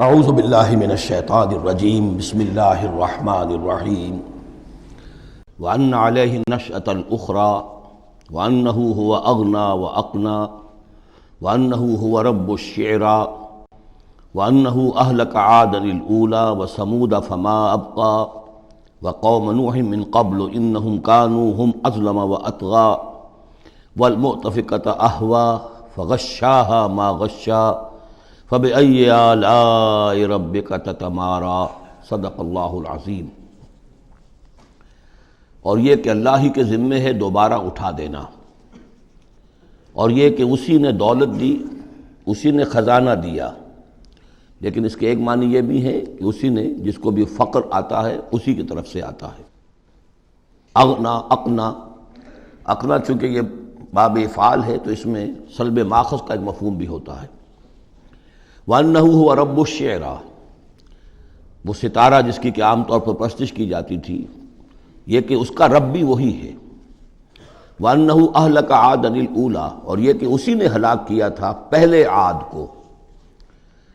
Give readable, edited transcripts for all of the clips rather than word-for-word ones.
اعوذ باللہ من الشیطان الرجیم بسم اللہ الرحمن الرحیم وَأَنَّ عَلَيْهِ النَّشْأَةَ الْأُخْرَى وَأَنَّهُ هُوَ أَغْنَى وَأَقْنَى وَأَنَّهُ هُوَ رَبُّ الشِّعْرَى وَأَنَّهُ أَهْلَكَ عَادًا الْأُولَى وَثَمُودَ فَمَا أَبْقَى وَقَوْمَ نُوحٍ مِّن قَبْلُ إِنَّهُمْ كَانُوا هُمْ أَظْلَمَ وَأَطْغَى وَالْمُؤْتَفِكَةَ أَهْوَى فَغَشَّاهَا مَا غَشَّى فَبِأَيِّ آلَاءِ رَبِّكَ تَتَمَارَىٰ صدق اللہ العظیم۔ اور یہ کہ اللہ ہی کے ذمے ہے دوبارہ اٹھا دینا، اور یہ کہ اسی نے دولت دی، اسی نے خزانہ دیا، لیکن اس کے ایک معنی یہ بھی ہے کہ اسی نے جس کو بھی فقر آتا ہے اسی کی طرف سے آتا ہے۔ اغنا اقنا، اقنا چونکہ یہ باب افعال ہے تو اس میں سلب ماخذ کا ایک مفہوم بھی ہوتا ہے۔ وَأَنَّهُ هُوَ رَبُّ الشِّعْرَىٰ، وہ ستارہ جس کی کہ عام طور پر پرستش کی جاتی تھی، یہ کہ اس کا رب بھی وہی ہے۔ وَأَنَّهُ أَهْلَكَ عَادًا الْأُولَىٰ، اور یہ کہ اسی نے ہلاک کیا تھا پہلے عاد کو۔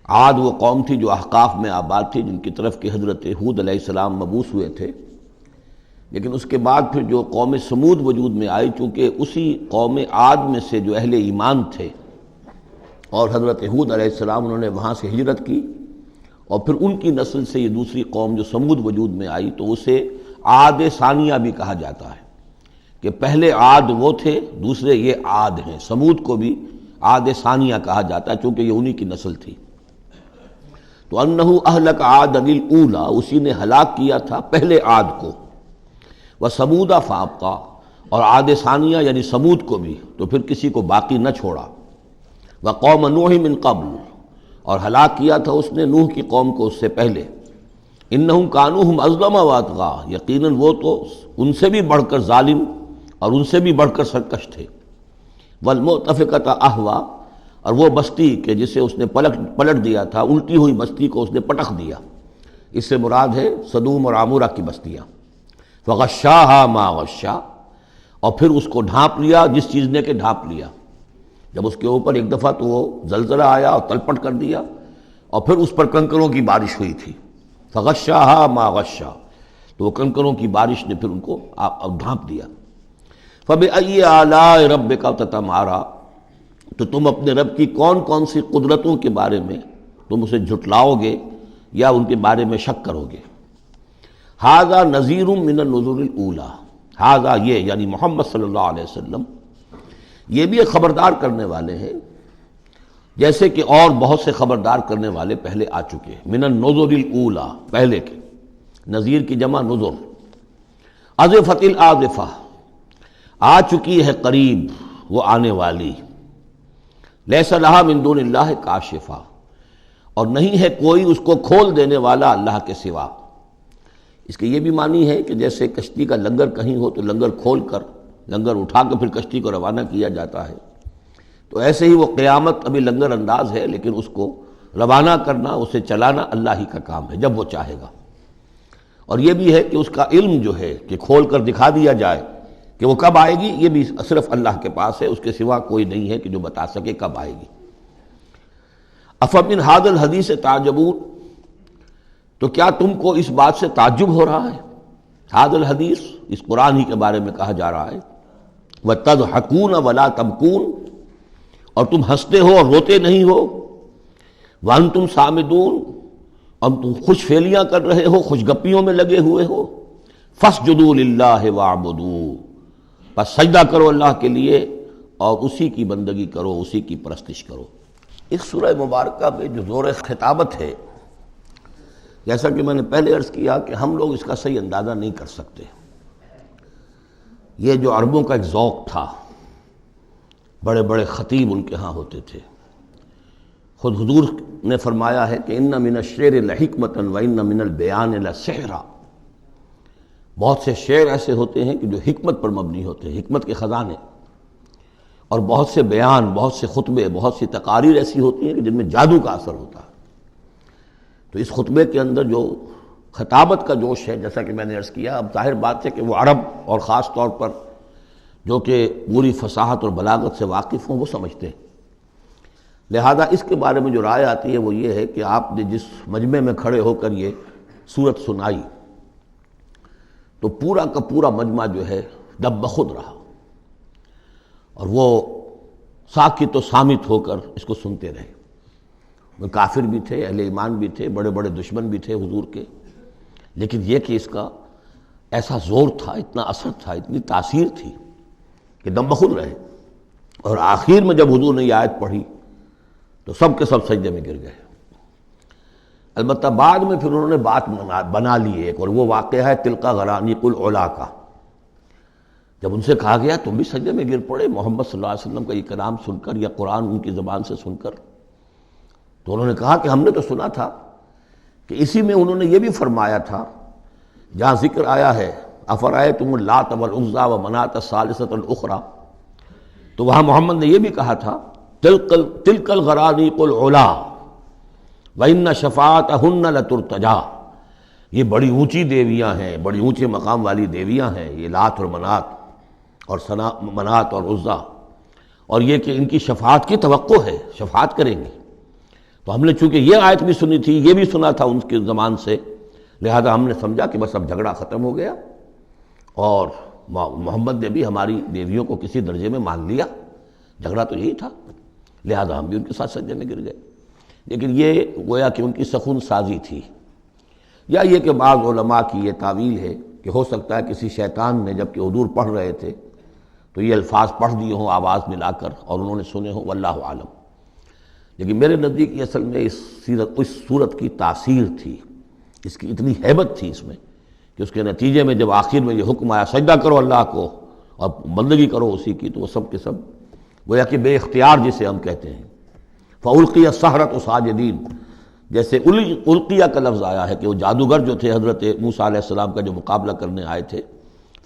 عاد وہ قوم تھی جو احقاف میں آباد تھی، جن کی طرف کہ حضرت ہود علیہ السلام مبعوث ہوئے تھے، لیکن اس کے بعد پھر جو قوم سمود وجود میں آئی، چونکہ اسی قوم عاد میں سے جو اہل ایمان تھے اور حضرت ہود علیہ السلام انہوں نے وہاں سے ہجرت کی، اور پھر ان کی نسل سے یہ دوسری قوم جو سمود وجود میں آئی، تو اسے عاد ثانیہ بھی کہا جاتا ہے کہ پہلے عاد وہ تھے، دوسرے یہ عاد ہیں۔ سمود کو بھی عاد ثانیہ کہا جاتا ہے چونکہ یہ انہی کی نسل تھی۔ تو انہ اہلک عاد الاولیٰ، اسی نے ہلاک کیا تھا پہلے عاد کو۔ وثمود فابقیٰ، اور عاد ثانیہ یعنی سمود کو بھی تو پھر کسی کو باقی نہ چھوڑا۔ وقوم نوح من قبل، اور ہلاک کیا تھا اس نے نوح کی قوم کو اس سے پہلے۔ انہم کانوا ہم اظلم واطغیٰ، یقیناً وہ تو ان سے بھی بڑھ کر ظالم اور ان سے بھی بڑھ کر سرکش تھے۔ والمؤتفکۃ اہویٰ، اور وہ بستی کہ جسے اس نے پلٹ دیا تھا، الٹی ہوئی بستی کو اس نے پٹخ دیا، اس سے مراد ہے سدوم اور عمورہ کی بستیاں۔ فغشاها ما غشا، اور پھر اس کو ڈھانپ لیا جس چیز نے کہ ڈھانپ لیا۔ جب اس کے اوپر ایک دفعہ تو وہ زلزلہ آیا اور تلپٹ کر دیا، اور پھر اس پر کنکروں کی بارش ہوئی تھی۔ فغشاها ما غشا، تو وہ کنکروں کی بارش نے پھر ان کو ڈھانپ دیا۔ فبأي آلاء ربك تتمارى، تو تم اپنے رب کی کون کون سی قدرتوں کے بارے میں تم اسے جھٹلاؤ گے یا ان کے بارے میں شک کرو گے۔ ھذا نذیر من النذر الاولیٰ، ھذا یہ یعنی محمد صلی اللہ علیہ وسلم یہ بھی ایک خبردار کرنے والے ہیں، جیسے کہ اور بہت سے خبردار کرنے والے پہلے آ چکے ہیں۔ من النذر الاولیٰ، پہلے کے، نذیر کی جمع نذر۔ ازفت الازفہ، آ چکی ہے قریب وہ آنے والی۔ لیس لہا من دون اللہ کاشفہ، اور نہیں ہے کوئی اس کو کھول دینے والا اللہ کے سوا۔ اس کے یہ بھی معنی ہے کہ جیسے کشتی کا لنگر کہیں ہو تو لنگر کھول کر، لنگر اٹھا کے پھر کشتی کو روانہ کیا جاتا ہے، تو ایسے ہی وہ قیامت ابھی لنگر انداز ہے، لیکن اس کو روانہ کرنا، اسے چلانا اللہ ہی کا کام ہے جب وہ چاہے گا۔ اور یہ بھی ہے کہ اس کا علم جو ہے کہ کھول کر دکھا دیا جائے کہ وہ کب آئے گی، یہ بھی صرف اللہ کے پاس ہے، اس کے سوا کوئی نہیں ہے کہ جو بتا سکے کب آئے گی۔ افمن ھذا الحدیث تعجبون، تو کیا تم کو اس بات سے تعجب ہو رہا ہے؟ ھذا الحدیث، اس قرآن ہی کے بارے میں کہا جا رہا ہے۔ وَتَضْحَكُونَ وَلَا تَبْكُونَ، اور تم ہنستے ہو اور روتے نہیں ہو۔ وَأَنْتُمْ صَامِدُونَ، اور تم خوش فیلیاں کر رہے ہو، خوش گپیوں میں لگے ہوئے ہو۔ فَاسْجُدُوا لِلَّهِ وَاعْبُدُوا، بس سجدہ کرو اللہ کے لیے اور اسی کی بندگی کرو، اسی کی پرستش کرو۔ اس سورہ مبارکہ میں جو زور خطابت ہے، جیسا کہ میں نے پہلے عرض کیا کہ ہم لوگ اس کا صحیح اندازہ نہیں کر سکتے۔ یہ جو عربوں کا ایک ذوق تھا، بڑے بڑے خطیب ان کے ہاں ہوتے تھے۔ خود حضور نے فرمایا ہے کہ ان من الشعر لحکمۃ وان من البیان لسحرا، بہت سے شعر ایسے ہوتے ہیں کہ جو حکمت پر مبنی ہوتے ہیں، حکمت کے خزانے، اور بہت سے بیان، بہت سے خطبے، بہت سی تقاریر ایسی ہوتی ہیں کہ جن میں جادو کا اثر ہوتا ہے۔ تو اس خطبے کے اندر جو خطابت کا جوش ہے، جیسا کہ میں نے عرض کیا، اب ظاہر بات ہے کہ وہ عرب اور خاص طور پر جو کہ پوری فصاحت اور بلاغت سے واقف ہوں وہ سمجھتے ہیں۔ لہذا اس کے بارے میں جو رائے آتی ہے وہ یہ ہے کہ آپ نے جس مجمع میں کھڑے ہو کر یہ سورت سنائی تو پورا کا پورا مجمع جو ہے دب بخود رہا، اور وہ ساکت و صامت ہو کر اس کو سنتے رہے۔ وہ کافر بھی تھے، اہل ایمان بھی تھے، بڑے بڑے دشمن بھی تھے حضور کے، لیکن یہ کہ اس کا ایسا زور تھا، اتنا اثر تھا، اتنی تاثیر تھی کہ دم بخود رہے۔ اور آخر میں جب حضور نے یہ آیت پڑھی تو سب کے سب سجدے میں گر گئے۔ البتہ بعد میں پھر انہوں نے بات بنا لی ایک، اور وہ واقعہ ہے تلقا غرانیق العلا کا۔ جب ان سے کہا گیا تم بھی سجدے میں گر پڑے محمد صلی اللہ علیہ وسلم کا یہ کلام سن کر یا قرآن ان کی زبان سے سن کر، تو انہوں نے کہا کہ ہم نے تو سنا تھا کہ اسی میں انہوں نے یہ بھی فرمایا تھا جہاں ذکر آیا ہے افرأیتم اللات والعزی ومناۃ الثالثۃ الاخری، تو وہاں محمد نے یہ بھی کہا تھا تلک الغرانیق العلا وان شفاعتہن لترتجی، یہ بڑی اونچی دیویاں ہیں، بڑی اونچے مقام والی دیویاں ہیں یہ لات اور منات اور عزیٰ، اور یہ کہ ان کی شفاعت کی توقع ہے، شفاعت کریں گے۔ تو ہم نے چونکہ یہ آیت بھی سنی تھی، یہ بھی سنا تھا ان کے زمان سے، لہذا ہم نے سمجھا کہ بس اب جھگڑا ختم ہو گیا، اور محمد نے بھی ہماری دیویوں کو کسی درجے میں مان لیا، جھگڑا تو یہی تھا، لہذا ہم بھی ان کے ساتھ سجدے میں گر گئے۔ لیکن یہ گویا کہ ان کی سخن سازی تھی، یا یہ کہ بعض علماء کی یہ تعویل ہے کہ ہو سکتا ہے کسی شیطان نے جب کہ حضور پڑھ رہے تھے تو یہ الفاظ پڑھ دیے ہوں آواز ملا کر اور انہوں نے سنے ہوں، واللہ عالم۔ لیکن میرے نزدیک یہ اصل میں اس صورت کی تاثیر تھی، اس کی اتنی ہیبت تھی اس میں کہ اس کے نتیجے میں جب آخر میں یہ حکم آیا سجدہ کرو اللہ کو اور بندگی کرو اسی کی، تو وہ سب کے سب گویا کہ بے اختیار جسے ہم کہتے ہیں فَأُلْقِيَ السَّحَرَةُ سَاجِدِينَ، جیسے القیہ کا لفظ آیا ہے کہ وہ جادوگر جو تھے حضرت موسیٰ علیہ السلام کا جو مقابلہ کرنے آئے تھے،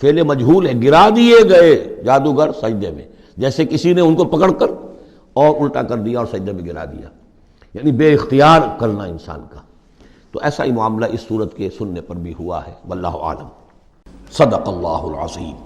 فعل مجہول ہے، گرا دیے گئے جادوگر سجدے میں، جیسے کسی نے ان کو پکڑ کر اور الٹا کر دیا اور سجدے میں گرا دیا، یعنی بے اختیار کرنا انسان کا۔ تو ایسا ہی معاملہ اس صورت کے سننے پر بھی ہوا ہے، واللہ عالم۔ صدق اللہ العظیم۔